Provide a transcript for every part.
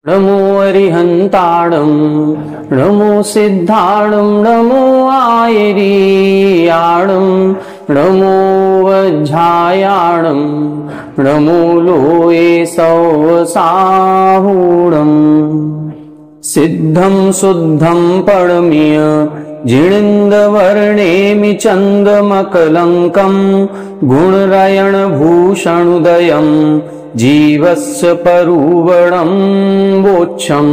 नमो अरिहंताणं नमो सिद्धाणं नमो आयरीयाणं नमो वज्झायाणं नमो लोये सौसाहूणं सिद्धं शुद्धं परमीय जिणिन्दवर्णेमि चन्दमकलङ्कं गुणरयणभूषणुदयं जीवस्य परुवणं वोच्छम्।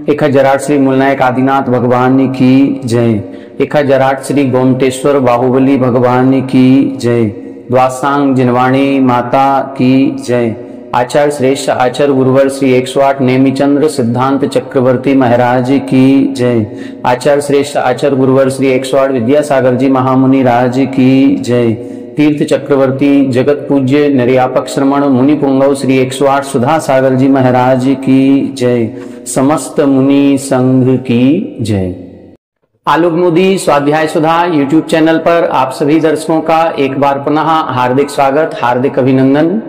1008 श्री मूलनायक आदिनाथ भगवान की जय। 1008 श्री गोमटेश्वर बाहुबली भगवान की जय। द्वासांग जिनवाणी माता की जय। आचार्य श्रेष्ठ आचार्य गुरुवर श्री 108 नेमिचंद्र सिद्धांत चक्रवर्ती महाराज की जय। आचार्य श्रेष्ठ आचार्य गुरुवर श्री 108 विद्यासागर जी महामुनि राज की जय। तीर्थ चक्रवर्ती जगत पूज्य निर्यापक श्रमण मुनि पुंगव श्री 108 सुधा सागर जी महाराज की जय। समस्त मुनि संघ की जय। आलोक मोदी स्वाध्याय सुधा यूट्यूब चैनल पर आप सभी दर्शकों का एक बार पुनः हार्दिक स्वागत, हार्दिक अभिनंदन।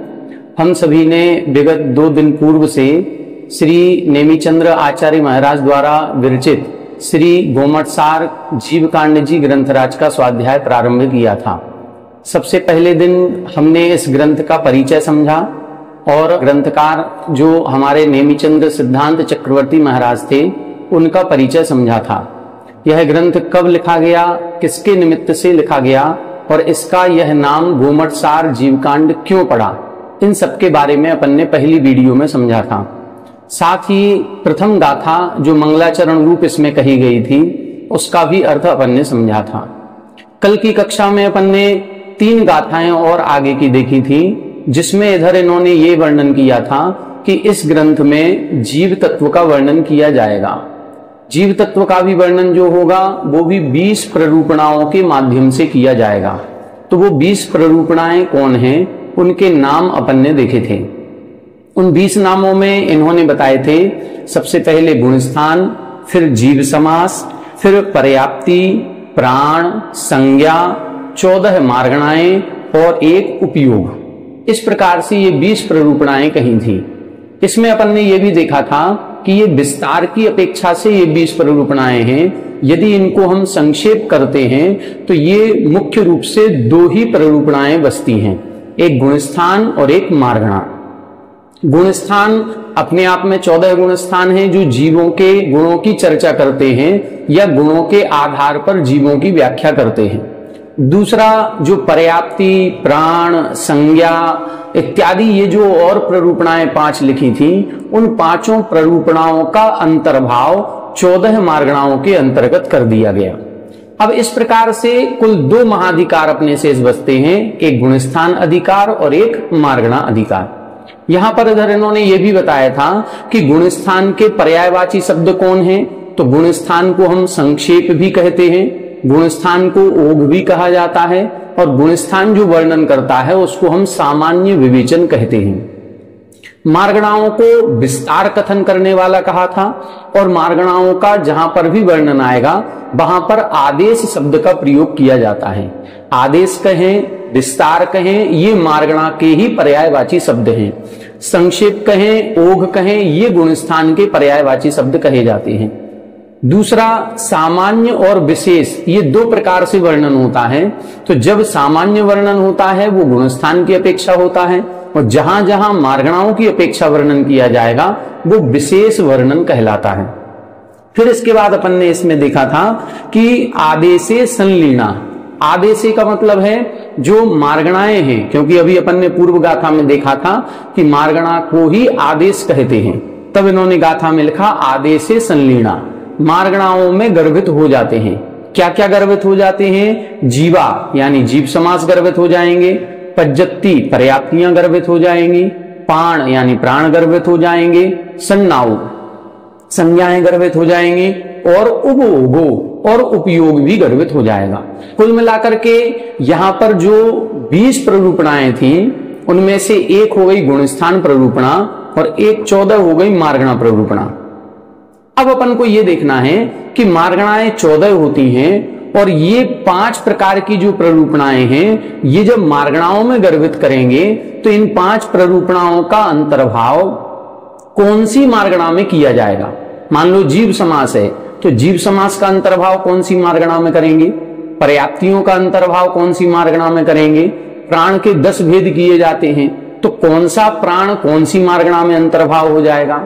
हम सभी ने विगत 2 दिन पूर्व से श्री नेमिचंद्र आचार्य महाराज द्वारा विरचित श्री गोमटसार जीवकांड जी ग्रंथराज का स्वाध्याय प्रारंभ किया था। सबसे पहले दिन हमने इस ग्रंथ का परिचय समझा और ग्रंथकार जो हमारे नेमिचंद्र सिद्धांत चक्रवर्ती महाराज थे उनका परिचय समझा था। यह ग्रंथ कब लिखा गया, किसके निमित्त से लिखा गया और इसका यह नाम गोमटसार जीवकांड क्यों पड़ा, इन सब के बारे में अपन ने पहली वीडियो में समझा था। साथ ही प्रथम गाथा जो मंगलाचरण रूप इसमें कही गई थी उसका भी अर्थ अपन ने समझा था। कल की कक्षा में अपन ने 3 गाथाएं और आगे की देखी थी, जिसमें इधर इन्होंने ये वर्णन किया था कि इस ग्रंथ में जीव तत्व का वर्णन किया जाएगा। जीव तत्व का भी वर्णन जो होगा वो भी 20 प्ररूपणाओं के माध्यम से किया जाएगा। तो वो 20 प्ररूपणाएं कौन हैं, उनके नाम अपन ने देखे थे। उन 20 नामों में इन्होंने बताए थे सबसे पहले गुणस्थान, फिर जीव समास, फिर पर्याप्ति, प्राण, संज्ञा, 14 मार्गणाएं और 1 उपयोग। इस प्रकार से ये 20 प्ररूपणाएं कही थी। इसमें अपन ने ये भी देखा था कि ये विस्तार की अपेक्षा से ये 20 प्ररूपणाएं हैं। यदि इनको हम संक्षेप करते हैं तो ये मुख्य रूप से 2 ही प्ररूपणाएं बसती हैं, एक गुणस्थान और एक मार्गणा। गुणस्थान अपने आप में 14 गुणस्थान हैं जो जीवों के गुणों की चर्चा करते हैं या गुणों के आधार पर जीवों की व्याख्या करते हैं। दूसरा जो पर्याप्ति, प्राण, संज्ञा इत्यादि ये जो और प्ररूपणाएं 5 लिखी थी, उन 5 प्ररूपणाओं का अंतर्भाव 14 मार्गणाओं के अंतर्गत कर दिया गया। अब इस प्रकार से कुल 2 महाधिकार अपने शेष बचते हैं, एक गुणस्थान अधिकार और एक मार्गणा अधिकार। यहां पर इधर इन्होंने ये भी बताया था कि गुणस्थान के पर्यायवाची शब्द कौन है। तो गुणस्थान को हम संक्षेप भी कहते हैं, गुणस्थान को ओघ भी कहा जाता है और गुणस्थान जो वर्णन करता है उसको हम सामान्य विवेचन कहते हैं। मार्गणाओं को विस्तार कथन करने वाला कहा था और मार्गणाओं का जहां पर भी वर्णन आएगा वहां पर आदेश शब्द का प्रयोग किया जाता है। आदेश कहें, विस्तार कहें, ये मार्गणा के ही पर्यायवाची शब्द हैं। संक्षेप कहें, ओघ कहें, ये गुणस्थान के पर्यायवाची शब्द कहे जाते हैं। दूसरा सामान्य और विशेष, ये 2 प्रकार से वर्णन होता है। तो जब सामान्य वर्णन होता है वो गुणस्थान की अपेक्षा होता है और जहां जहां मार्गणाओं की अपेक्षा वर्णन किया जाएगा वो विशेष वर्णन कहलाता है। फिर इसके बाद अपन ने इसमें देखा था कि आदेशे संलीना। आदेशे का मतलब है जो मार्गणाएं हैं, क्योंकि अभी अपन ने पूर्व गाथा में देखा था कि मार्गणा को ही आदेश कहते हैं, तब इन्होंने गाथा में लिखा आदेशे संलीना, मार्गणाओं में गर्भित हो जाते हैं। क्या क्या गर्भित हो जाते हैं? जीवा यानी जीव समास गर्भित हो जाएंगे, पज्जत्ति पर्याप्तियां गर्भित हो जाएंगी, पाण यानी प्राण गर्भित हो जाएंगे, सन्नाऊ संज्ञाएं गर्भित हो जाएंगी और उपयोगो और उपयोग भी गर्भित हो जाएगा। कुल मिलाकर के यहां पर जो 20 प्ररूपणाएं थी उनमें से एक हो गई गुणस्थान प्ररूपणा और एक 14 हो गई मार्गणा प्ररूपणा। अब अपन को यह देखना है कि मार्गणाएं 14 होती हैं और ये 5 प्रकार की जो प्ररूपणाएं हैं ये जब मार्गणाओं में गर्भित करेंगे तो इन 5 प्ररूपणाओं का अंतर्भाव कौन सी मार्गणा में किया जाएगा। मान लो जीव समास है तो जीव समास का अंतर्भाव कौन सी मार्गणा में करेंगे, पर्याप्तियों का अंतर्भाव कौन सी मार्गणा में करेंगे। प्राण के 10 भेद किए जाते हैं तो कौन सा प्राण कौन सी मार्गणा में अंतर्भाव हो जाएगा।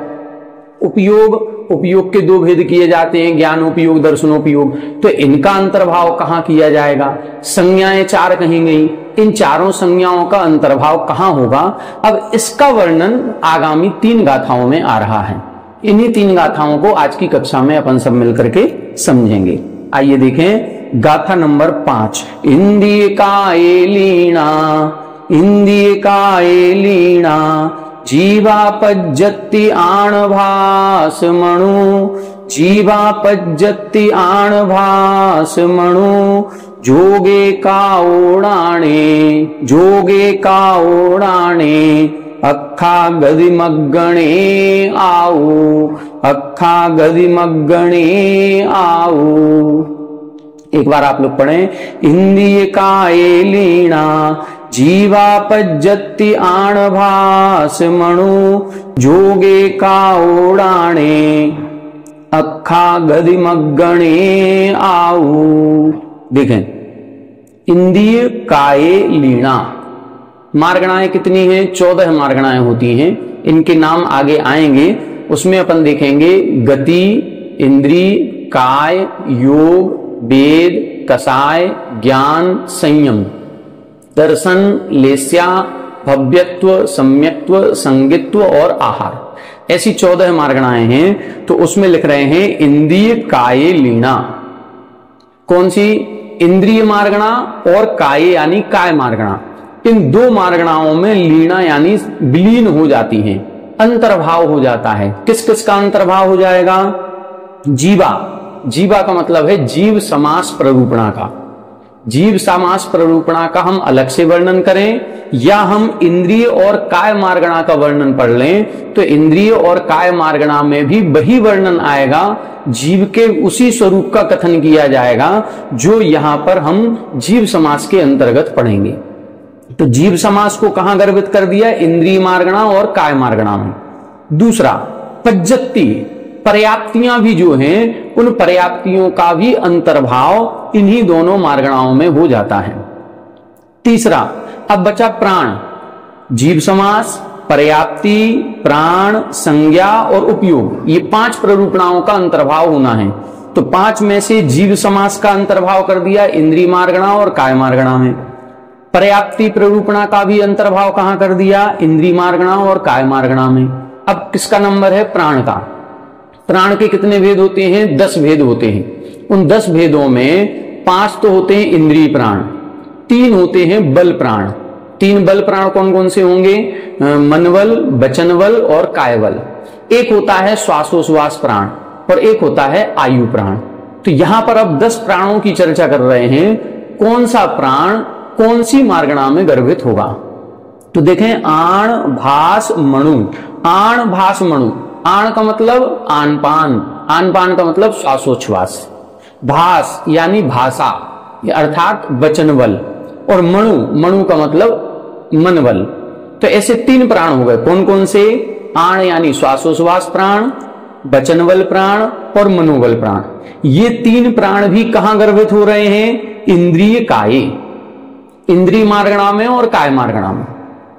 उपयोग के 2 भेद किए जाते हैं, ज्ञानोपयोग दर्शनोपयोग, तो इनका अंतर्भाव कहां किया जाएगा। संज्ञाएं 4 कही गई, इन चारों संज्ञाओं का अंतर्भाव कहां होगा। अब इसका वर्णन आगामी 3 गाथाओं में आ रहा है। इन्हीं 3 गाथाओं को आज की कक्षा में अपन सब मिलकर के समझेंगे। आइए देखें गाथा नंबर 5। इंद्रिय काये लीना, इंद्रिय काये लीना, जीवापज्जति आणभास मणु, जीवापज्जति आणभास मणु, जोगे का ओणाणे, अखा गदिमग्गणे आऊ, अखा गदिमग्गणे आऊ। एक बार आप लोग पढ़ें, इंद्रिय काये लीना, जीवापज्जति आणभास मणु, जोगे का ओणाणे, अखा गदिमग्गणे आऊ। देखें, इंद्रिय काये लीना, मार्गणाएं कितनी हैं, 14 मार्गणाएं होती हैं। इनके नाम आगे आएंगे, उसमें अपन देखेंगे गति, इंद्रिय, काय, योग, वेद, कसाय, ज्ञान, संयम, दर्शन, लेस्या, भव्यत्व, सम्यक्त्व, संगित्व और आहार। ऐसी 14 मार्गणाएं हैं। तो उसमें लिख रहे हैं इंद्रिय काये लीना, कौन सी, इंद्रिय मार्गणा और काये यानी काय मार्गणा। इन 2 मार्गणाओं में लीना यानी विलीन हो जाती हैं, अंतर्भाव हो जाता है। किस किस का अंतर्भाव हो जाएगा। जीवा का मतलब है जीव समास प्ररूपणा का। जीव समास प्ररूपणा का हम अलग से वर्णन करें या हम इंद्रिय और काय मार्गणा का वर्णन पढ़ लें तो इंद्रिय और काय मार्गणा में भी वही वर्णन आएगा, जीव के उसी स्वरूप का कथन किया जाएगा जो यहां पर हम जीव समास के अंतर्गत पढ़ेंगे। तो जीव समास को कहां गर्भित कर दिया, इंद्रिय मार्गणा और काय मार्गणा में। दूसरा, पज्जति, पर्याप्तियां भी जो हैं उन पर्याप्तियों का भी अंतर्भाव इन्हीं दोनों मार्गणाओं में हो जाता है। तीसरा, अब बचा प्राण, जीव समास, पर्याप्ति, प्राण, संज्ञा और उपयोग, ये 5 प्ररूपणाओं का अंतर्भाव होना है। तो 5 में से जीव समास का अंतर्भाव कर दिया इंद्रिय मार्गणा और काय मार्गणा में। पर्याप्ति प्ररूपणा का भी अंतर्भाव कहां कर दिया, इंद्रिय मार्गणा और काय मार्गणा में। अब किसका नंबर है, प्राण का। प्राण के कितने भेद होते हैं, 10 भेद होते हैं। उन 10 भेदों में 5 तो होते हैं इंद्रिय प्राण, 3 होते हैं बल प्राण। 3 बल प्राण कौन कौन से होंगे, मनवल, वचनवल और कायवल। एक होता है श्वासोश्वास प्राण और एक होता है आयु प्राण। तो यहां पर अब 10 प्राणों की चर्चा कर रहे हैं, कौन सा प्राण कौन सी मार्गणा में गर्भित होगा। तो देखें, आण भास मणु, आण भास मणु, आण का मतलब आनपान, आनपान का मतलब श्वासोच्छ्वास, भास यानी भाषा अर्थात वचनबल, और मणु, मणु का मतलब मनबल। तो ऐसे 3 प्राण हो गए, कौन कौन से, आण यानी श्वासोच्छ्वास प्राण, वचनबल प्राण और मनोबल प्राण। ये 3 प्राण भी कहां गर्भित हो रहे हैं, इंद्रिय काये, इंद्रिय मार्गणा में और काय मार्गणा में।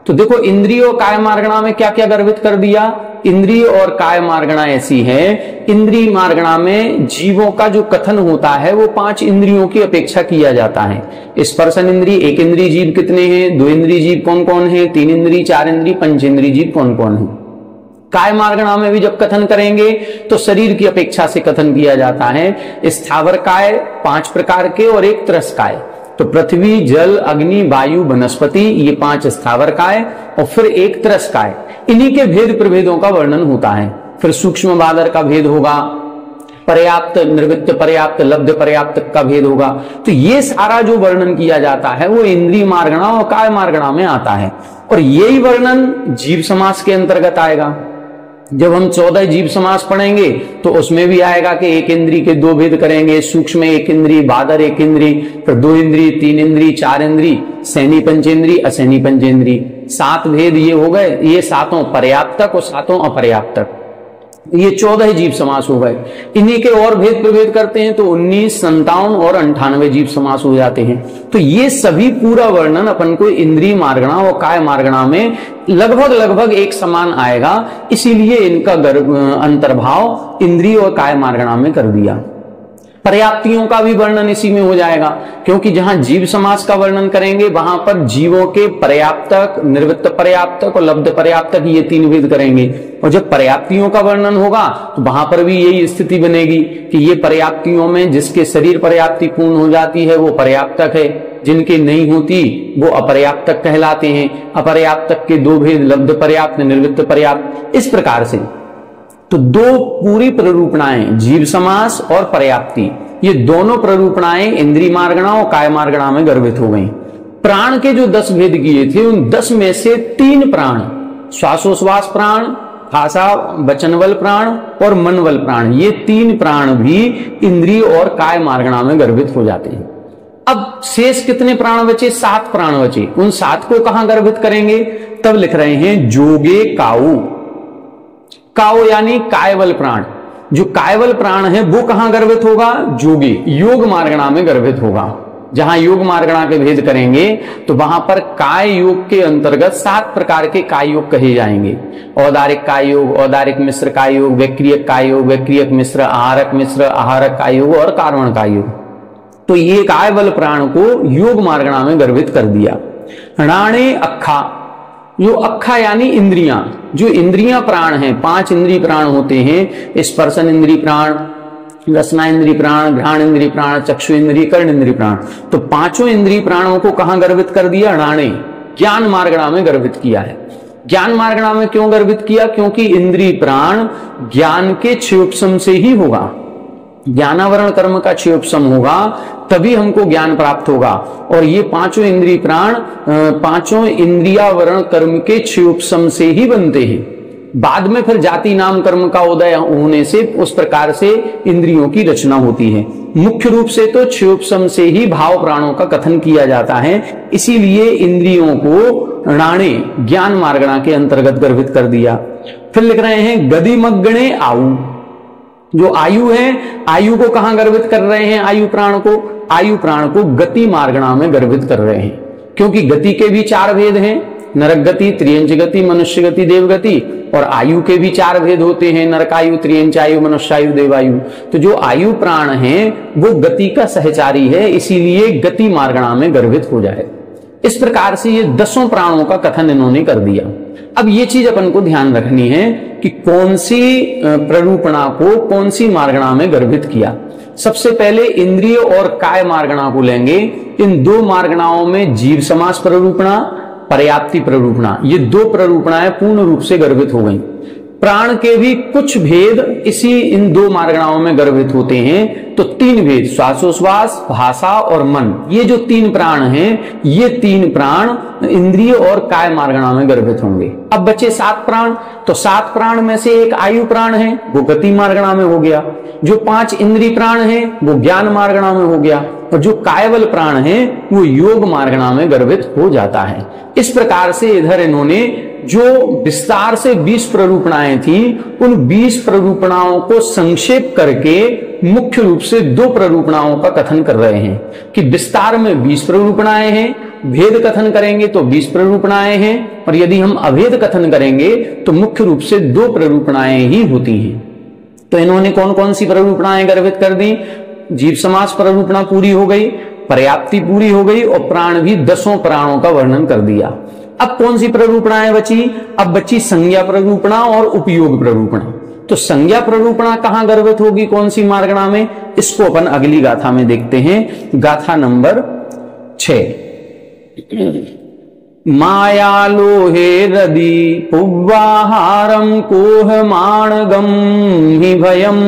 तो देखो, इंद्रिय और काय मार्गणा में क्या क्या गर्भित कर दिया। इंद्रिय और काय मार्गणा ऐसी है, इंद्रिय मार्गणा में जीवों का जो कथन होता है वो 5 इंद्रियों की अपेक्षा किया जाता है। स्पर्शन इंद्रिय, 1 इंद्रिय जीव कितने हैं, 2 इंद्रिय जीव कौन कौन है, 3 इंद्रिय, 4 इंद्रिय, 5 इंद्रिय जीव कौन कौन है। काय मार्गणा में भी जब कथन करेंगे तो शरीर की अपेक्षा से कथन किया जाता है। स्थावर काय 5 प्रकार के और 1 त्रस काय। तो पृथ्वी, जल, अग्नि, वायु, वनस्पति, ये 5 स्थावर काय और फिर 1 त्रस काय। इन्हीं के भेद प्रभेदों का वर्णन होता है। फिर सूक्ष्म बादर का भेद होगा, पर्याप्त, निर्वित्त पर्याप्त, लब्ध पर्याप्त का भेद होगा। तो ये सारा जो वर्णन किया जाता है वो इंद्रिय मार्गणा और काय मार्गणा में आता है और यही वर्णन जीव समास के अंतर्गत आएगा। जब हम 14 जीव समास पढ़ेंगे तो उसमें भी आएगा कि 1 इंद्रिय के 2 भेद करेंगे, सूक्ष्म 1 इंद्रिय, बादर 1 इंद्रिय, फिर 2 इंद्रिय, 3 इंद्रिय, 4 इंद्रिय, सैनी पंचेंद्रिय, असैनी पंचेंद्रिय। सात भेद ये हो गए, ये सातों पर्याप्तक और सातों अपर्याप्तक, ये 14 जीव समास हो गए। इन्हीं के और भेद प्रभेद करते हैं तो 19, 57 और 98 जीव समास हो जाते हैं। तो ये सभी पूरा वर्णन अपन को इंद्रिय मार्गणा और काय मार्गणा में लगभग एक समान आएगा, इसीलिए इनका अंतर्भाव इंद्रिय और काय मार्गणा में कर दिया। पर्याप्तियों का भी वर्णन इसी में हो जाएगा, क्योंकि जहां जीव समास का वर्णन करेंगे वहां पर जीवों के पर्याप्तक, निर्वृत्त पर्याप्तक और लब्ध पर्याप्तक, ये तीन भेद करेंगे। और जब पर्याप्तियों का वर्णन होगा तो वहां पर भी यही स्थिति बनेगी कि ये पर्याप्तियों में जिसके शरीर पर्याप्ति पूर्ण हो जाती है वो पर्याप्तक है, जिनकी नहीं होती वो अपर्याप्तक कहलाते हैं। अपर्याप्तक के दो भेद, लब्ध पर्याप्त, निर्वृत्त पर्याप्त, इस प्रकार से। तो दो पूरी प्ररूपणाएं, जीव समास और पर्याप्ति, ये दोनों प्ररूपणाएं इंद्रिय मार्गणा और काय मार्गणा में गर्भित हो गई। प्राण के जो 10 भेद किए थे उन 10 में से 3 प्राण, श्वासोश्वास प्राण, भाषा वचनवल प्राण और मनवल प्राण, ये 3 प्राण भी इंद्रिय और काय मार्गणा में गर्भित हो जाते हैं। अब शेष कितने प्राण बचे? 7 प्राण बचे। उन 7 को कहां गर्भित करेंगे? तब लिख रहे हैं जोगे काऊ। काओ यानी कायवल प्राण। जो कायवल प्राण है वो कहां गर्भित होगा? जोगे, योग मार्गणा में गर्भित होगा। जहां योग मार्गणा के भेद करेंगे तो वहां पर काय योग के अंतर्गत 7 प्रकार के काय योग कहे जाएंगे। औदारिक काय योग, औदारिक मिश्र काय योग, वैक्रियक काय योग, वैक्रियक मिश्र, आहारक काय योग और कार्वण काय योग। तो ये कायवल प्राण को योग मार्गणा में गर्भित कर दिया। राणे अक्खा, जो अक्खा यानी इंद्रियां, जो इंद्रियां प्राण हैं, 5 इंद्रिय प्राण होते हैं, स्पर्शन इंद्रिय प्राण, रसना इंद्रिय प्राण, घ्राण इंद्रिय प्राण, चक्षु इंद्रिय, कर्ण इंद्रिय प्राण। तो 5 इंद्रिय प्राणों को कहां गर्भित कर दिया? राणे, ज्ञान मार्गणा में गर्भित किया है। ज्ञान मार्गणा में क्यों गर्भित किया? क्योंकि इंद्रिय प्राण ज्ञान के क्षयोपशम से ही होगा। ज्ञानावरण कर्म का क्षयोपशम होगा तभी हमको ज्ञान प्राप्त होगा। और ये 5 इंद्रिय प्राण 5 इंद्रियावरण कर्म के क्षयोपशम से ही बनते हैं। बाद में फिर जाति नाम कर्म का उदय होने से उस प्रकार से इंद्रियों की रचना होती है। मुख्य रूप से तो क्षयोपशम से ही भाव प्राणों का कथन किया जाता है, इसीलिए इंद्रियों को राणे, ज्ञान मार्गणा के अंतर्गत गर्भित कर दिया। फिर लिख रहे हैं गदिमग्गणे आयु। जो आयु है, आयु को कहां गर्भित कर रहे हैं? आयु प्राण को, आयु प्राण को गति मार्गणा में गर्भित कर रहे हैं। क्योंकि गति के भी 4 भेद हैं, नरक गति, त्रियंच गति, मनुष्य गति, देव गति। और आयु के भी 4 भेद होते हैं, नरकायु, त्रियंचायु, मनुष्यायु, देवायु। तो जो आयु प्राण है वो गति का सहचारी है, इसीलिए गति मार्गणा में गर्भित हो जाए। इस प्रकार से ये 10 प्राणों का कथन इन्होंने कर दिया। अब ये चीज अपन को ध्यान रखनी है कि कौन सी प्ररूपणा को कौन सी मार्गणा में गर्भित किया। सबसे पहले इंद्रिय और काय मार्गणा को लेंगे। इन 2 मार्गणाओं में जीव समास प्ररूपणा, पर्याप्ति प्ररूपणा, ये 2 प्ररूपणाएं पूर्ण रूप से गर्भित हो गई। प्राण के भी कुछ भेद इसी इन 2 मार्गणाओं में गर्भित होते हैं। तो 3 भेद, श्वासोश्वास, भाषा और मन, ये जो 3 प्राण हैं, ये 3 प्राण इंद्रिय और काय मार्गणा में गर्भित होंगे। अब बचे 7 प्राण। तो 7 प्राण में से एक आयु प्राण है, वो गति मार्गणा में हो गया। जो 5 इंद्रिय प्राण है वो ज्ञान मार्गणा में हो गया। और जो कायवल प्राण है वो योग मार्गणा में गर्भित हो जाता है। इस प्रकार से इधर इन्होंने जो विस्तार से 20 प्ररूपणाएं थी, उन 20 प्ररूपणाओं को संक्षेप करके मुख्य रूप से 2 प्ररूपणाओं का कथन कर रहे हैं कि विस्तार में 20 प्ररूपणाएं हैं, भेद कथन करेंगे तो 20 प्ररूपणाएं हैं, और यदि हम अभेद कथन करेंगे तो मुख्य रूप से 2 प्ररूपणाएं ही होती हैं। तो इन्होंने कौन कौन सी प्ररूपणाएं गर्भित कर दी? जीव समास प्ररूपणा पूरी हो गई, पर्याप्ति पूरी हो गई, और प्राण भी 10 प्राणों का वर्णन कर दिया। अब कौन सी प्ररूपणाएं बची? अब बची संज्ञा प्ररूपणा और उपयोग प्ररूपणा। तो संज्ञा प्ररूपणा कहां गर्भित होगी, कौन सी मार्गणा में? इसको अपन अगली गाथा में देखते हैं। गाथा नंबर 6। मायालोहे रदि पुव्वाहारं कोहमाणगं हि भयम्।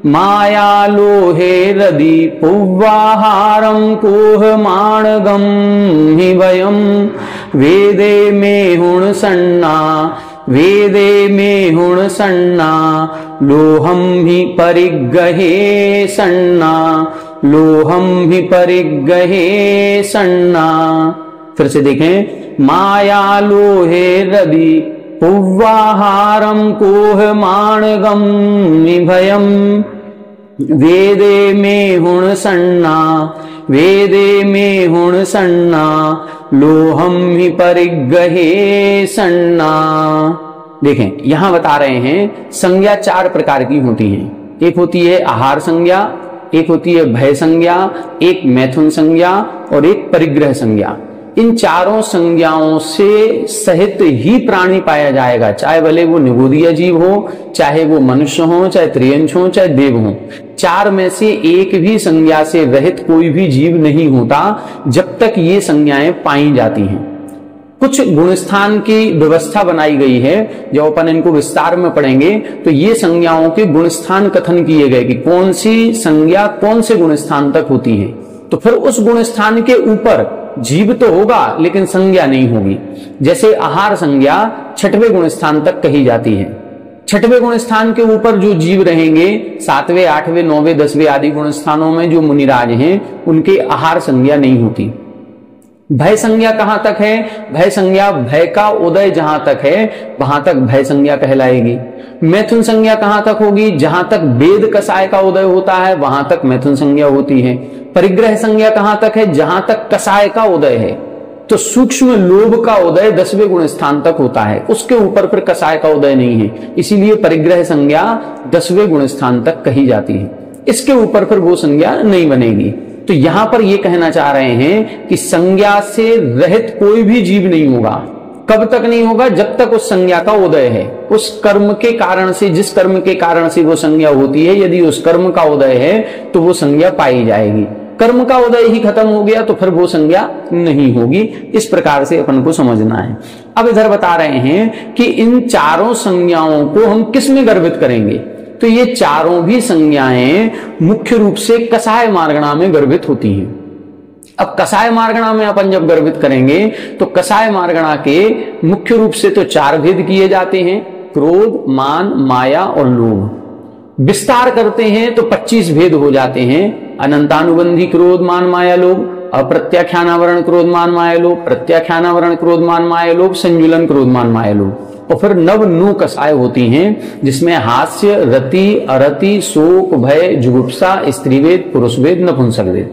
मायालोहे रदि पुव्वाहारं कोहमाणगं हि भयम्। वेदे में हुण सन्ना, वेदे में हुण सन्ना, लोहम हि परिगहे सन्ना, लोहम हि परिगहे सन्ना। फिर से देखें, माया लोहे रवि पुव्वाहारम कोह माणगम भयम वेदे में हुण सन्ना वेदे में हुण सन्ना लोहम ही परिग्रहे सन्ना। देखें यहां बता रहे हैं संज्ञा चार प्रकार की होती है। एक होती है आहार संज्ञा, एक होती है भय संज्ञा, एक मैथुन संज्ञा और एक परिग्रह संज्ञा। इन चारों संज्ञाओं से सहित ही प्राणी पाया जाएगा, चाहे भले वो निगोदीय जीव हो, चाहे वो मनुष्य हो, चाहे त्रियंश हो, चाहे देव हो। चार में से एक भी संज्ञा से रहित कोई भी जीव नहीं होता जब तक ये संज्ञाएं पाई जाती हैं। कुछ गुणस्थान की व्यवस्था बनाई गई है, जब अपन इनको विस्तार में पढ़ेंगे तो ये संज्ञाओं के गुणस्थान कथन किए गए कि कौन सी संज्ञा कौन से गुणस्थान तक होती है। तो फिर उस गुणस्थान के ऊपर जीव तो होगा लेकिन संज्ञा नहीं होगी। जैसे आहार संज्ञा छठवें गुणस्थान तक कही जाती है। छठवें गुणस्थान के ऊपर जो जीव रहेंगे, सातवें, आठवें, नौवें, 10वें आदि गुणस्थानों में जो मुनिराज हैं उनके आहार संज्ञा नहीं होती। भय संज्ञा कहां तक है? भय संज्ञा भय का उदय जहां तक है वहां तक भय संज्ञा कहलाएगी। मैथुन संज्ञा कहां तक होगी? जहां तक वेद कसाय का उदय होता है वहां तक मैथुन संज्ञा होती है। परिग्रह संज्ञा कहां तक है? जहां तक कसाय का उदय है। तो सूक्ष्म लोभ का उदय 10वें गुण स्थान तक होता है, उसके ऊपर फिर कसाय का उदय नहीं है, इसीलिए परिग्रह संज्ञा 10वें गुण स्थान तक कही जाती है। इसके ऊपर फिर वो संज्ञा नहीं बनेगी। तो यहां पर ये कहना चाह रहे हैं कि संज्ञा से रहित कोई भी जीव नहीं होगा। कब तक नहीं होगा? जब तक उस संज्ञा का उदय है। उस कर्म के कारण से, जिस कर्म के कारण से वो संज्ञा होती है, यदि उस कर्म का उदय है तो वो संज्ञा पाई जाएगी। कर्म का उदय ही खत्म हो गया तो फिर वो संज्ञा नहीं होगी। इस प्रकार से अपन को समझना है। अब इधर बता रहे हैं कि इन चारों संज्ञाओं को हम किस में गर्भित करेंगे? तो ये चारों भी संज्ञाएं मुख्य रूप से कसाय मार्गणा में गर्भित होती हैं। अब कसाय मार्गणा में अपन जब गर्भित करेंगे तो कसाय मार्गणा के मुख्य रूप से तो चार भेद किए जाते हैं, क्रोध, मान, माया और लोभ। विस्तार करते हैं तो 25 भेद हो जाते हैं। अनंतानुबंधी क्रोध, मान, माया, लोभ, अप्रत्याख्यानावरण क्रोध, मान, माया, लोभ, प्रत्याख्यानावरण क्रोध, मान, माया, लोभ, संजुलन क्रोध, मान, माया, लोभ। और फिर नव नु कसाय होती हैं जिसमें हास्य, रति, अरति, शोक, भय, जुगुप्सा, स्त्रीवेद, पुरुषवेद, नपुंसकवेद।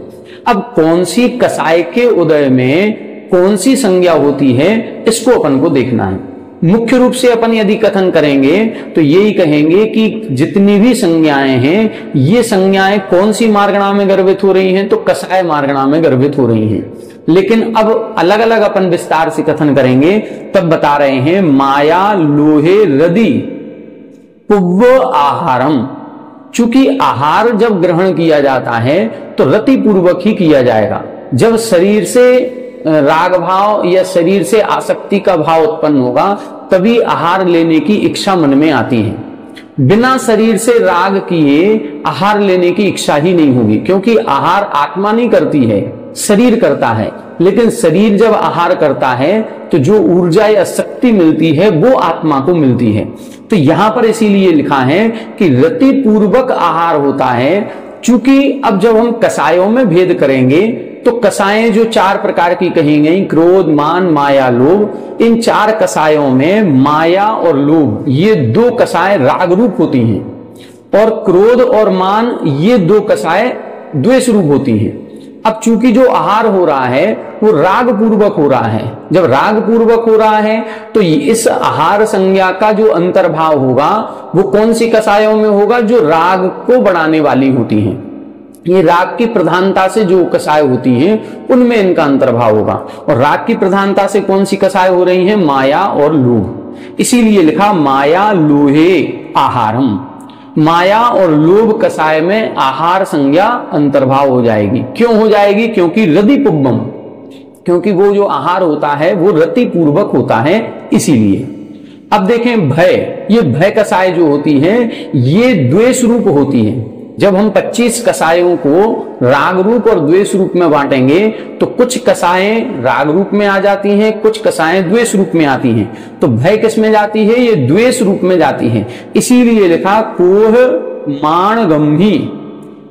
अब कौन सी कसाय के उदय में कौन सी संज्ञा होती है इसको अपन को देखना है। मुख्य रूप से अपन यदि कथन करेंगे तो यही कहेंगे कि जितनी भी संज्ञाएं हैं ये संज्ञाएं कौन सी मार्गणा में गर्भित हो रही हैं? तो कसाय मार्गणा में गर्भित हो रही हैं। लेकिन अब अलग अलग अपन विस्तार से कथन करेंगे तब बता रहे हैं माया लोहे रदि पुव्व आहारम। चूंकि आहार जब ग्रहण किया जाता है तो रति पूर्वक ही किया जाएगा। जब शरीर से राग भाव या शरीर से आसक्ति का भाव उत्पन्न होगा तभी आहार लेने की इच्छा मन में आती है। बिना शरीर से राग किए आहार लेने की इच्छा ही नहीं होगी, क्योंकि आहार आत्मा नहीं करती है, शरीर करता है। लेकिन शरीर जब आहार करता है तो जो ऊर्जा या शक्ति मिलती है वो आत्मा को मिलती है। तो यहां पर इसीलिए लिखा है कि रति पूर्वक आहार होता है। चूंकि अब जब हम कसायों में भेद करेंगे तो कसाएं जो चार प्रकार की कही गई, क्रोध, मान, माया, लोभ, इन चार कसायों में माया और लोभ ये दो कसाएं राग रूप होती हैं और क्रोध और मान ये दो कसाएं द्वेष रूप होती हैं। अब चूंकि जो आहार हो रहा है वो राग पूर्वक हो रहा है, जब राग पूर्वक हो रहा है तो इस आहार संज्ञा का जो अंतर्भाव होगा वो कौन सी कसायों में होगा? जो राग को बढ़ाने वाली होती हैं। ये राग की प्रधानता से जो कसाय होती हैं उनमें इनका अंतर्भाव होगा। और राग की प्रधानता से कौन सी कसाय हो रही हैं? माया और लोभ। इसीलिए लिखा माया लोहे आहारम। माया और लोभ कसाय में आहार संज्ञा अंतर्भाव हो जाएगी। क्यों हो जाएगी? क्योंकि रति पुब्बम, क्योंकि वो जो आहार होता है वो रति पूर्वक होता है, इसीलिए। अब देखें भय, ये भय कसाय जो होती है ये द्वेष रूप होती है। जब हम 25 कसायों को राग रूप और द्वेष रूप में बांटेंगे तो कुछ कसाएं राग रूप में आ जाती हैं, कुछ कसाएं द्वेष रूप में आती हैं। तो भय किस में जाती है? ये द्वेष रूप में जाती है। इसीलिए लिखा कोह मान गंभी,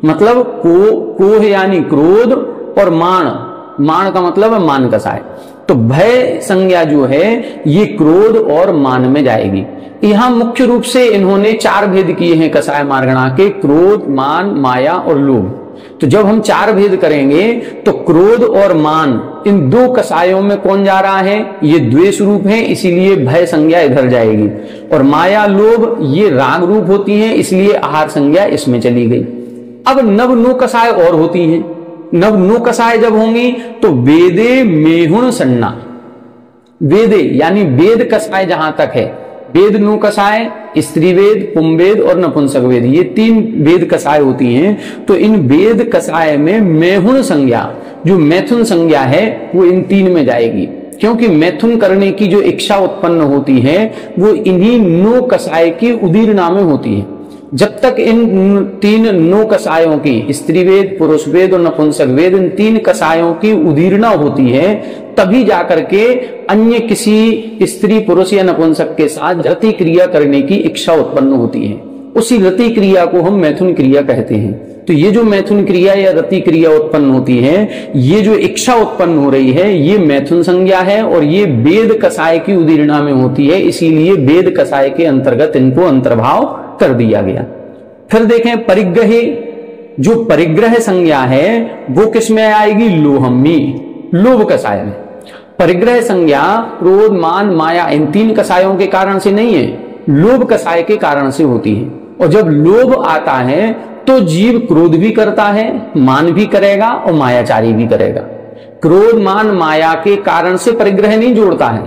मतलब कोह यानी क्रोध और मान, मान का मतलब है मान कसाय। तो भय संज्ञा जो है ये क्रोध और मान में जाएगी। यहां मुख्य रूप से इन्होंने 4 भेद किए हैं कसाय मार्गणा के, क्रोध, मान, माया और लोभ। तो जब हम 4 भेद करेंगे तो क्रोध और मान इन 2 कसायों में कौन जा रहा है, ये द्वेष रूप है, इसीलिए भय संज्ञा इधर जाएगी। और माया, लोभ ये राग रूप होती हैं, इसलिए आहार संज्ञा इसमें चली गई। अब नव नो कसाय और होती हैं। नव नो कसाय जब होंगी तो वेदे मेहुण सन्ना, वेदे यानी वेद कसाय जहां तक है, वेद नो कसाय, स्त्री वेद, पुंवेद और नपुंसक वेद, ये 3 वेद कसाय होती हैं। तो इन वेद कसाय में मेहुण संज्ञा, जो मैथुन संज्ञा है वो इन 3 में जाएगी, क्योंकि मैथुन करने की जो इच्छा उत्पन्न होती है वो इन्हीं नो कसाय की उदीरना में होती है। जब तक इन 3 नो कसायों की, स्त्री वेद, पुरुष वेद और नपुंसक वेद, इन 3 कसायों की उदीरना होती है, तभी जाकर के अन्य किसी स्त्री, पुरुष या नपुंसक के साथ रति क्रिया करने की इच्छा उत्पन्न होती है। उसी रति क्रिया को हम मैथुन क्रिया कहते हैं। तो ये जो मैथुन क्रिया या रति क्रिया उत्पन्न होती है, ये जो इच्छा उत्पन्न हो रही है, ये मैथुन संज्ञा है और ये वेद कसाय की उदीरना में होती है, इसीलिए वेद कसाय के अंतर्गत इनको अंतर्भाव कर दिया गया। फिर देखें परिग्रह, जो परिग्रह संज्ञा है वो किस में आएगी, लोहम्मी, लोभ कसाय में। परिग्रह संज्ञा क्रोध, मान, माया इन 3 कसायों के कारण से नहीं है, लोभ कसाय के कारण से होती है। और जब लोभ आता है तो जीव क्रोध भी करता है, मान भी करेगा और मायाचारी भी करेगा। क्रोध, मान, माया के कारण से परिग्रह नहीं जोड़ता है,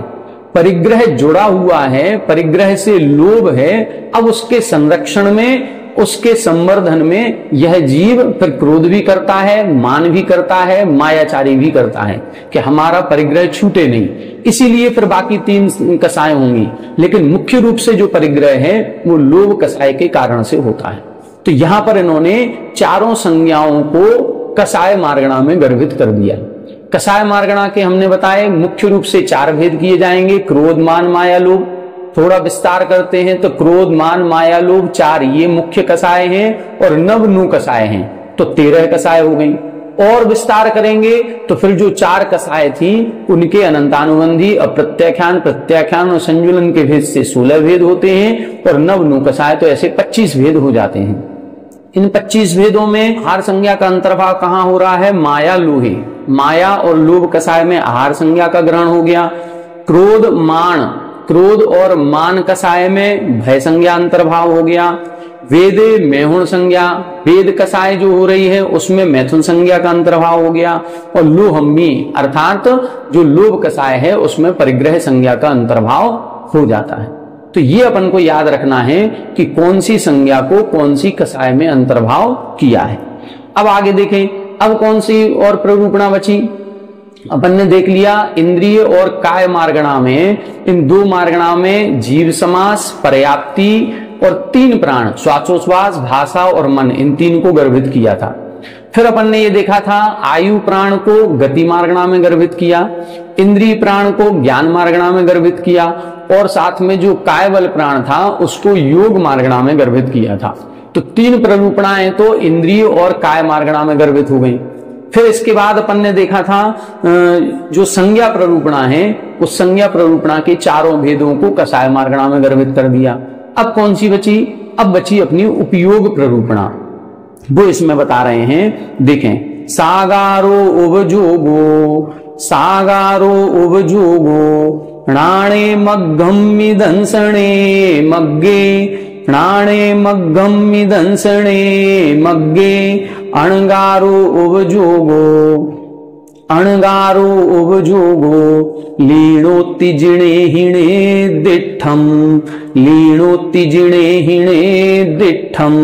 परिग्रह जुड़ा हुआ है, परिग्रह से लोभ है। अब उसके संरक्षण में, उसके संवर्धन में यह जीव फिर क्रोध भी करता है, मान भी करता है, मायाचारी भी करता है कि हमारा परिग्रह छूटे नहीं। इसीलिए फिर बाकी 3 कसाय होंगी, लेकिन मुख्य रूप से जो परिग्रह है वो लोभ कसाय के कारण से होता है। तो यहां पर इन्होंने चारों संज्ञाओं को कसाय मार्गणा में गर्भित कर दिया। कसाय मार्गणा के हमने बताए मुख्य रूप से 4 भेद किए जाएंगे, क्रोध, मान, माया, लोभ। थोड़ा विस्तार करते हैं तो क्रोध, मान, माया, लोभ 4 ये मुख्य कसाय हैं और नव नु कसाय हैं, तो 13 कसाय हो गई। और विस्तार करेंगे तो फिर जो 4 कसाय थी उनके अनंतानुबंधी, अप्रत्याख्यान, प्रत्याख्यान और संजुलन के भेद से 16 भेद होते हैं और नव नु कसाय तो ऐसे 25 भेद हो जाते हैं। इन 25 भेदों में आहार संज्ञा का अंतर्भाव कहां हो रहा है, माया, लोहे, माया और लोभ कसाय में आहार संज्ञा का ग्रहण हो गया। क्रोध, मान, क्रोध और मान कसाय में भय संज्ञा अंतर्भाव हो गया। वेदे मैहुण संज्ञा, वेद कसाय जो हो रही है उसमें मैथुन संज्ञा का अंतर्भाव हो गया। और लोहम्मी अर्थात जो लोभ कसाय है उसमें परिग्रह संज्ञा का अंतर्भाव हो जाता है। तो ये अपन को याद रखना है कि कौन सी संज्ञा को कौन सी कसाय में अंतर्भाव किया है। अब आगे देखें, अब कौन सी और प्ररूपणा बची। अपन ने देख लिया इंद्रिय और काय मार्गणा में, इन 2 मार्गणा में जीव समास, पर्याप्ति और 3 प्राण, श्वासोश्वास, भाषा और मन, इन 3 को गर्भित किया था। फिर अपन ने ये देखा था आयु प्राण को गति मार्गणा में गर्भित किया, इंद्रिय प्राण को ज्ञान मार्गणा में गर्भित किया और साथ में जो कायबल प्राण था उसको योग मार्गणा में गर्भित किया था। तो 3 प्ररूपणाएं तो इंद्रिय और काय मार्गणा में गर्भित हो गई। फिर इसके बाद अपन ने देखा था जो संज्ञा प्ररूपणा है उस संज्ञा प्ररूपणा के 4 भेदों को कसाय मार्गणा में गर्भित कर दिया। अब कौन सी बची, अब बची अपनी उपयोग प्ररूपणा, वो इसमें बता रहे हैं। देखें, सागारो उबजोगो, सागारो उबजोगो, णाणे मग्गम्मि दंसणे मग्गे, णाणे मग्गम्मि दंसणे मग्गे, अणगारो उबजोगो, अणगारो उबजोगो, लीणोत्ति जिणे हिणे दिठम, लीणोत्ति जिणे हिणे दिठम,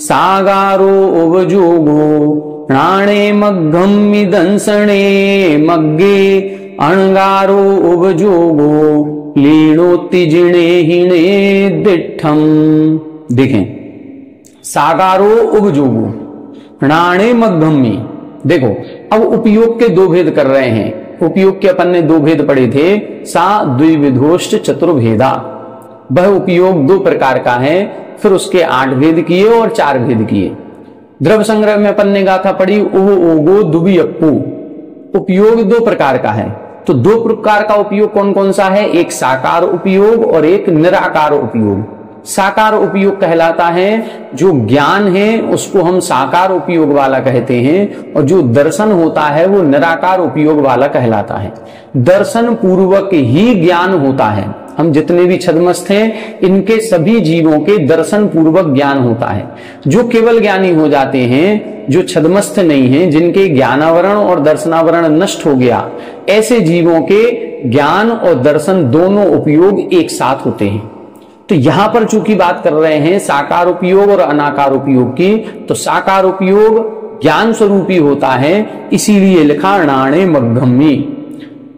सागारो उबजोगो, णाणे मग्गम्मि दंसणे मग्गे, अणगारो उबजोगो, लीणोत्ति जिणे हिणे दिठम। देखें, सागारो उबजोगो, णाणे मग्गम्मि। देखो अब उपयोग के 2 भेद कर रहे हैं। उपयोग के अपन ने 2 भेद पढ़े थे, सा द्विविधोष्ट चतुर्भेदा, वह उपयोग 2 प्रकार का है। फिर उसके 8 भेद किए और 4 भेद किए। द्रव्य संग्रह में अपन ने गाथा पढ़ी उव ओगो दुबी अप्पू, उपयोग 2 प्रकार का है। तो दो प्रकार का उपयोग कौन कौन सा है, एक साकार उपयोग और एक निराकार उपयोग। साकार उपयोग कहलाता है जो ज्ञान है उसको हम साकार उपयोग वाला कहते हैं, और जो दर्शन होता है वो निराकार उपयोग वाला कहलाता है। दर्शन पूर्वक ही ज्ञान होता है। हम जितने भी छद्मस्थ हैं इनके सभी जीवों के दर्शन पूर्वक ज्ञान होता है। जो केवल ज्ञानी हो जाते हैं, जो छद्मस्थ नहीं है, जिनके ज्ञानावरण और दर्शनावरण नष्ट हो गया, ऐसे जीवों के ज्ञान और दर्शन दोनों उपयोग एक साथ होते हैं। तो यहां पर चूंकि बात कर रहे हैं साकार उपयोग और अनाकार उपयोग की, तो साकार उपयोग ज्ञान स्वरूपी होता है, इसीलिए लिखा नाणे मग्गम्मी।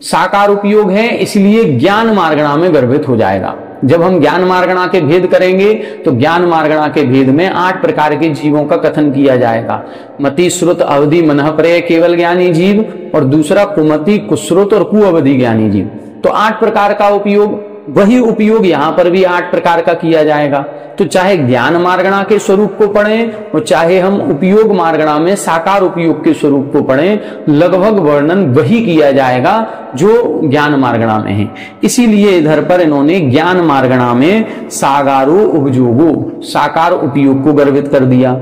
साकार उपयोग है इसलिए ज्ञान मार्गणा में गर्भित हो जाएगा। जब हम ज्ञान मार्गणा के भेद करेंगे तो ज्ञान मार्गणा के भेद में 8 प्रकार के जीवों का कथन किया जाएगा। मति, श्रुत, अवधि, मनः प्रय केवल ज्ञानी जीव, और दूसरा कुमति, कुश्रुत और कुअवधि ज्ञानी जीव। तो 8 प्रकार का उपयोग, वही उपयोग यहां पर भी 8 प्रकार का किया जाएगा। तो चाहे ज्ञान मार्गणा के स्वरूप को पढ़ें और चाहे हम उपयोग मार्गणा में साकार उपयोग के स्वरूप को पढ़ें, लगभग वर्णन वही किया जाएगा जो ज्ञान मार्गणा में है। इसीलिए इधर पर इन्होंने ज्ञान मार्गणा में सागारो उपयोगो, साकार उपयोग को गर्भित कर दिया।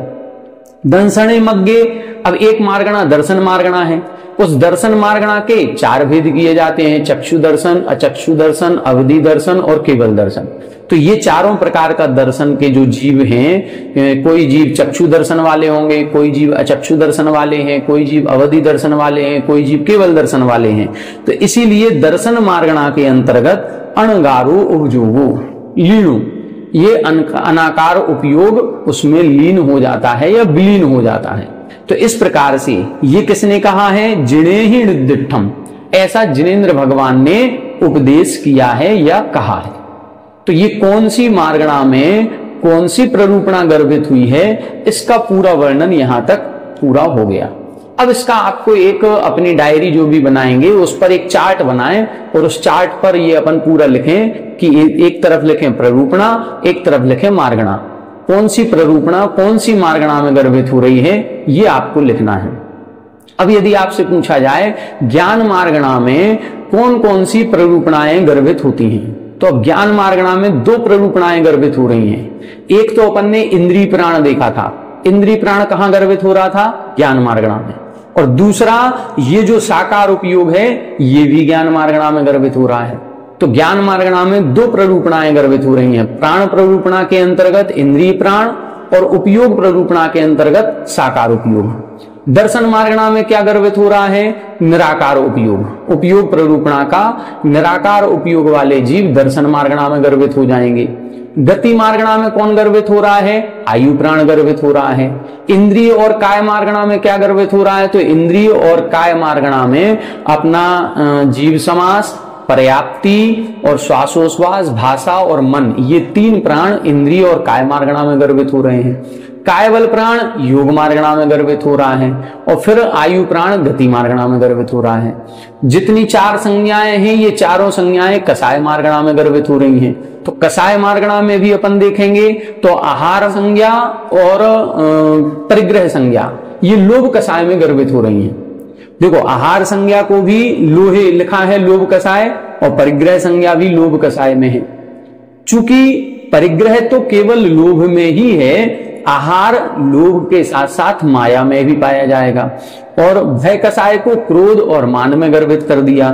दंसणे मग्गे, अब एक मार्गणा दर्शन मार्गणा है। उस दर्शन मार्गणा के 4 भेद किए जाते हैं, चक्षु दर्शन, अचक्षु दर्शन, अवधि दर्शन और केवल दर्शन। तो ये चारों प्रकार का दर्शन के जो जीव हैं, कोई जीव चक्षु दर्शन वाले होंगे, कोई जीव अचक्षु दर्शन वाले हैं, कोई जीव अवधि दर्शन वाले हैं, कोई जीव केवल दर्शन वाले हैं। तो इसीलिए दर्शन मार्गणा के अंतर्गत अणगारो उपयोगो लीणु, ये अनाकार उपयोग उसमें लीन हो जाता है या विलीन हो जाता है। तो इस प्रकार से ये किसने कहा है, जिणे ही निर्दिष्टम, ऐसा जिनेन्द्र भगवान ने उपदेश किया है या कहा है। तो ये कौन सी मार्गणा में कौन सी प्ररूपणा गर्भित हुई है, इसका पूरा वर्णन यहां तक पूरा हो गया। अब इसका आपको एक अपनी डायरी जो भी बनाएंगे उस पर एक चार्ट बनाएं और उस चार्ट पर ये अपन पूरा लिखें कि एक तरफ लिखें प्ररूपणा, एक तरफ लिखें मार्गणा। कौन सी प्ररूपणा कौन सी मार्गणा में गर्भित हो रही है ये आपको लिखना है। अब यदि आपसे पूछा जाए ज्ञान मार्गणा में कौन कौन सी प्ररूपणाएं गर्भित होती हैं, तो अब ज्ञान मार्गणा में 2 प्ररूपणाएं गर्भित हो रही हैं। एक तो अपन ने इंद्रिय प्राण देखा था, इंद्रिय प्राण कहां गर्भित हो रहा था, ज्ञान मार्गणा में। और दूसरा ये जो साकार उपयोग है ये भी ज्ञान मार्गणा में गर्भित हो रहा है। तो ज्ञान मार्गणा में 2 प्ररूपणाएं गर्भित हो रही हैं, प्राण प्ररूपणा के अंतर्गत इंद्रिय प्राण और उपयोग प्ररूपणा के अंतर्गत साकार उपयोग। दर्शन मार्गणा में क्या गर्भित हो रहा है, निराकार उपयोग। उपयोग प्ररूपणा का निराकार उपयोग वाले जीव दर्शन मार्गणा में गर्भित हो जाएंगे। गति मार्गणा में कौन गर्भित हो रहा है, आयु प्राण गर्भित हो रहा है। इंद्रिय और काय मार्गणा में क्या गर्भित हो रहा है, तो इंद्रिय और काय मार्गणा में अपना जीव समास, पर्याप्ति और श्वासोश्वास, भाषा और मन, ये 3 प्राण इंद्रिय और काय मार्गणा में गर्भित हो रहे हैं। कायबल प्राण योग मार्गणा में गर्भित हो रहा है और फिर आयु प्राण गति मार्गणा में गर्भित हो रहा है। जितनी 4 संज्ञाएं हैं ये चारों संज्ञाएं कसाय मार्गणा में गर्भित हो रही हैं। तो कसाय मार्गणा में भी अपन देखेंगे तो आहार संज्ञा और परिग्रह संज्ञा ये लोभ कसाय में गर्भित हो रही हैं। देखो आहार संज्ञा को भी लोहे लिखा है लोभ कसाय और परिग्रह संज्ञा भी लोभ कसाय में है। चूंकि परिग्रह तो केवल लोभ में ही है, आहार लोभ के साथ साथ माया में भी पाया जाएगा। और भय कसाय को क्रोध और मान में गर्भित कर दिया।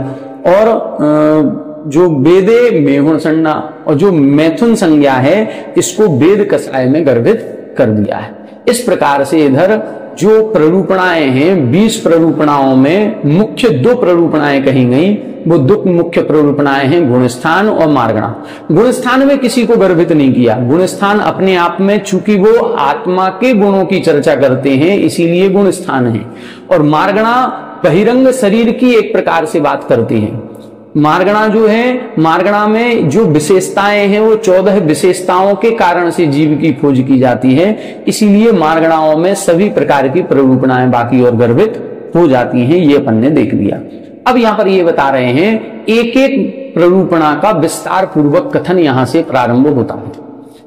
और जो वेदे मेहुण संज्ञा और जो मैथुन संज्ञा है इसको वेद कसाय में गर्भित कर दिया है। इस प्रकार से इधर जो प्ररूपणाएं हैं 20 प्ररूपणाओं में मुख्य 2 प्ररूपणाएं कही गई, वो 2 मुख्य प्ररूपणाएं हैं गुणस्थान और मार्गणा। गुणस्थान में किसी को गर्भित नहीं किया। गुणस्थान अपने आप में चूंकि वो आत्मा के गुणों की चर्चा करते हैं इसीलिए गुणस्थान है। और मार्गणा बहिरंग शरीर की एक प्रकार से बात करती है। मार्गणा जो है, मार्गणा में जो विशेषताएं हैं वो 14 विशेषताओं के कारण से जीव की खोज की जाती है। इसीलिए मार्गणाओं में सभी प्रकार की प्ररूपणाएं बाकी और गर्भित हो जाती हैं। ये अपन ने देख लिया। अब यहां पर ये बता रहे हैं एक एक प्ररूपणा का विस्तार पूर्वक कथन यहां से प्रारंभ होता है।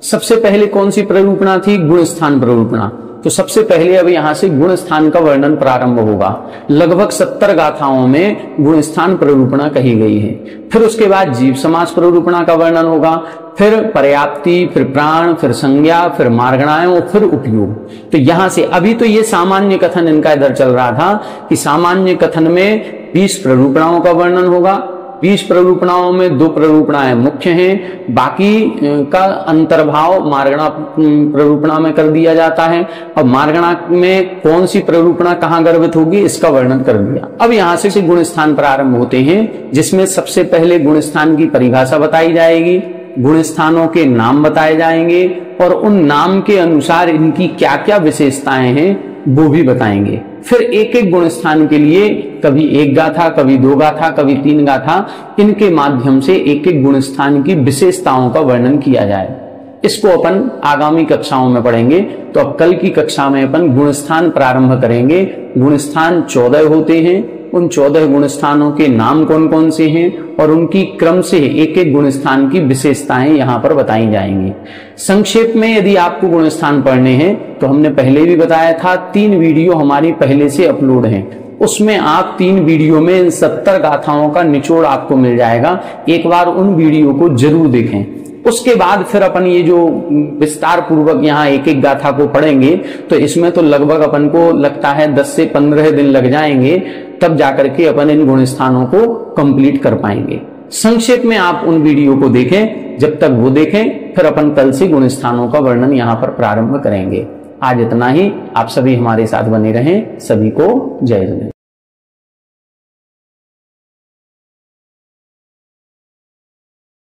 सबसे पहले कौन सी प्ररूपणा थी, गुणस्थान प्ररूपणा। तो सबसे पहले अब यहाँ से गुण स्थान का वर्णन प्रारंभ होगा। लगभग 70 गाथाओं में गुण स्थान प्ररूपणा कही गई है। फिर उसके बाद जीव समास प्ररूपणा का वर्णन होगा, फिर पर्याप्ति, फिर प्राण, फिर संज्ञा, फिर मार्गणाएं, फिर उपयोग। तो यहां से अभी तो ये सामान्य कथन इनका इधर चल रहा था कि सामान्य कथन में 20 प्ररूपणाओं का वर्णन होगा। 20 प्ररूपणाओं में 2 प्ररूपणाएं मुख्य हैं, बाकी का अंतर्भाव मार्गणा प्ररूपणा में कर दिया जाता है। और मार्गणा में कौन सी प्ररूपणा कहां गर्भित होगी इसका वर्णन कर दिया। अब यहां से गुण स्थान प्रारंभ होते हैं, जिसमें सबसे पहले गुण स्थान की परिभाषा बताई जाएगी, गुण स्थानों के नाम बताए जाएंगे और उन नाम के अनुसार इनकी क्या क्या विशेषताएं हैं वो भी बताएंगे। फिर एक एक गुण स्थान के लिए कभी 1 गाथा, कभी 2 गाथा, कभी 3 गाथा, इनके माध्यम से एक एक गुण स्थान की विशेषताओं का वर्णन किया जाए। इसको अपन आगामी कक्षाओं में पढ़ेंगे। तो अब कल की कक्षा में अपन गुण स्थान प्रारंभ करेंगे। गुण स्थान 14 होते हैं। उन 14 गुण स्थानों के नाम कौन कौन से हैं और उनकी क्रम से एक एक गुण स्थान की विशेषताएं यहाँ पर बताई जाएंगी। संक्षेप में यदि आपको गुण स्थान पढ़ने हैं तो हमने पहले भी बताया था 3 वीडियो हमारी पहले से अपलोड हैं। उसमें आप 3 वीडियो में इन 70 गाथाओं का निचोड़ आपको मिल जाएगा। एक बार उन वीडियो को जरूर देखें। उसके बाद फिर अपन ये जो विस्तार पूर्वक यहाँ एक एक गाथा को पढ़ेंगे तो इसमें तो लगभग अपन को लगता है 10 से 15 दिन लग जाएंगे, तब जाकर के अपन इन गुण स्थानों को कंप्लीट कर पाएंगे। संक्षेप में आप उन वीडियो को देखें। जब तक वो देखें फिर अपन कल से गुण स्थानों का वर्णन यहाँ पर प्रारंभ करेंगे। आज इतना ही। आप सभी हमारे साथ बने रहें। सभी को जय जय।